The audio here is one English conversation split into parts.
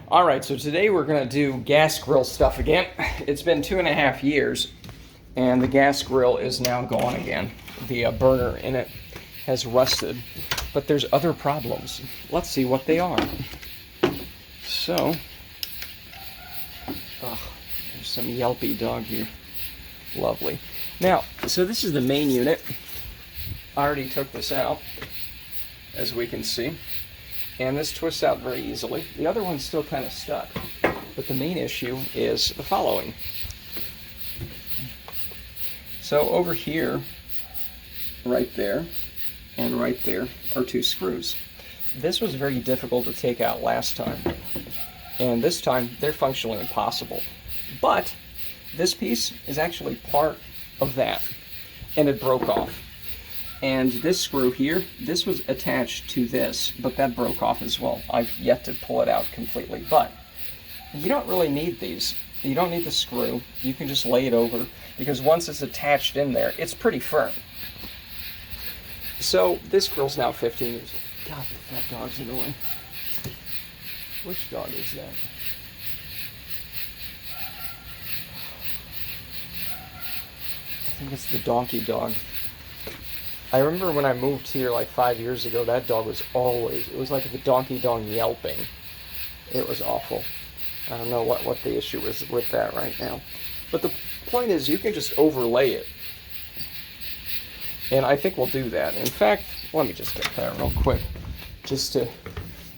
All right, so today we're gonna do gas grill stuff again. It's been 2.5 years, and the gas grill is now gone again. The burner in it has rusted, but there's other problems. Let's see what they are. So, there's some yelpy dog here. Lovely. Now, so this is the main unit. I already took this out, as we can see. And this twists out very easily. The other one's still kind of stuck. But the main issue is the following. So over here, right there, and right there are two screws. This was very difficult to take out last time. And this time, they're functionally impossible. But this piece is actually part of that. And it broke off. And this screw here, this was attached to this, but that broke off as well. I've yet to pull it out completely, but you don't really need these. You don't need the screw. You can just lay it over, because once it's attached in there, it's pretty firm. So this grill's now 15 years old. God, that dog's annoying. Which dog is that? I think it's the donkey dog. I remember when I moved here like 5 years ago, that dog was always, it was like the donkey dog yelping. It was awful. I don't know what the issue is with that right now. But the point is, you can just overlay it. And I think we'll do that. In fact, let me just get that real quick, just to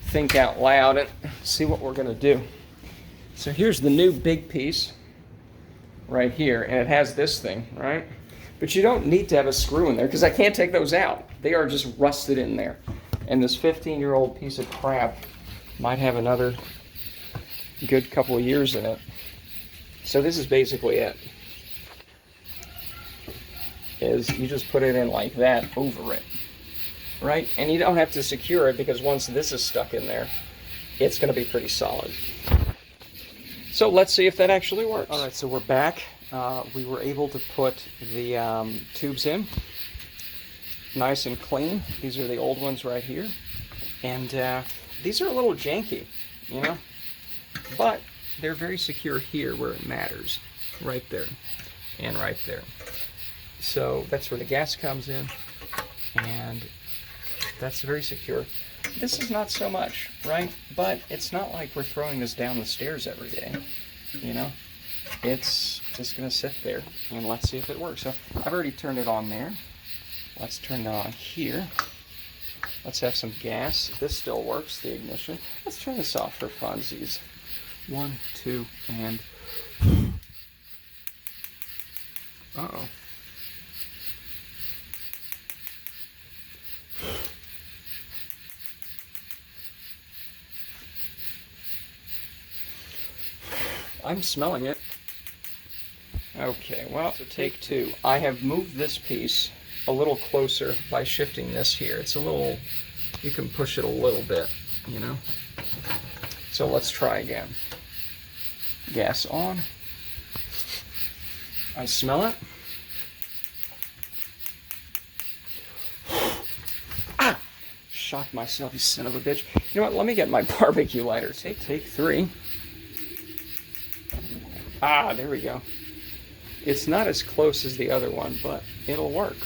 think out loud and see what we're going to do. So here's the new big piece right here, and it has this thing, right? But you don't need to have a screw in there, because I can't take those out. They are just rusted in there. And this 15-year-old piece of crap might have another good couple of years in it. So this is basically it. Is you just put it in like that over it, right? And you don't have to secure it, because once this is stuck in there, it's going to be pretty solid. So let's see if that actually works. All right, so we're back. We were able to put the tubes in nice and clean. These are the old ones right here. And these are a little janky, you know, but they're very secure here where it matters, right there and right there. So that's where the gas comes in, and that's very secure. This is not so much, right? But it's not like we're throwing this down the stairs every day, you know? It's just going to sit there, and let's see if it works. So I've already turned it on there. Let's turn it on here. Let's have some gas. This still works, the ignition. Let's turn this off for funsies. 1, 2, and... Uh-oh. I'm smelling it. Okay, well, so take two. I have moved this piece a little closer by shifting this here. It's a little, you can push it a little bit, you know. So let's try again. Gas on. I smell it. Ah! Shocked myself, you son of a bitch. You know what, let me get my barbecue lighter. Take three. Ah, there we go. It's not as close as the other one, but it'll work.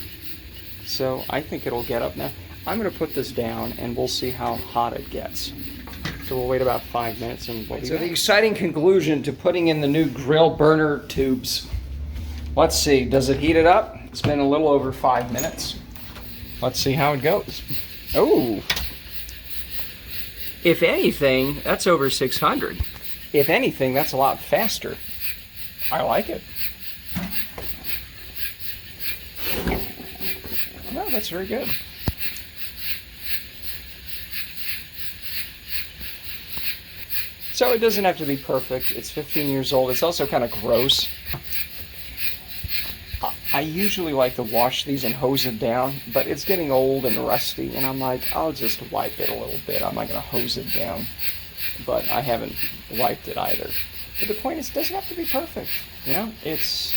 So I think it'll get up now. I'm going to put this down, and we'll see how hot it gets. So we'll wait about 5 minutes, and we'll be back. So the exciting conclusion to putting in the new grill burner tubes. Let's see, does it heat it up? It's been a little over 5 minutes. Let's see how it goes. Oh, if anything, that's over 600. If anything, that's a lot faster. I like it. No, that's very good. So it doesn't have to be perfect. It's 15 years old. It's also kind of gross. I usually like to wash these and hose it down, but it's getting old and rusty, and I'm like, I'll just wipe it a little bit. I'm not going to hose it down, but I haven't wiped it either. But the point is, it doesn't have to be perfect, you know? It's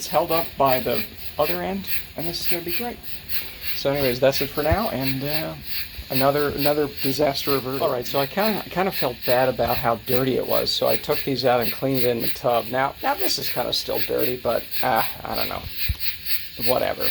held up by the other end, and this is going to be great. So anyways, that's it for now, and Another disaster averted. All right, so I kind of felt bad about how dirty it was, so I took these out and cleaned it in the tub. Now this is kind of still dirty, but I don't know. Whatever.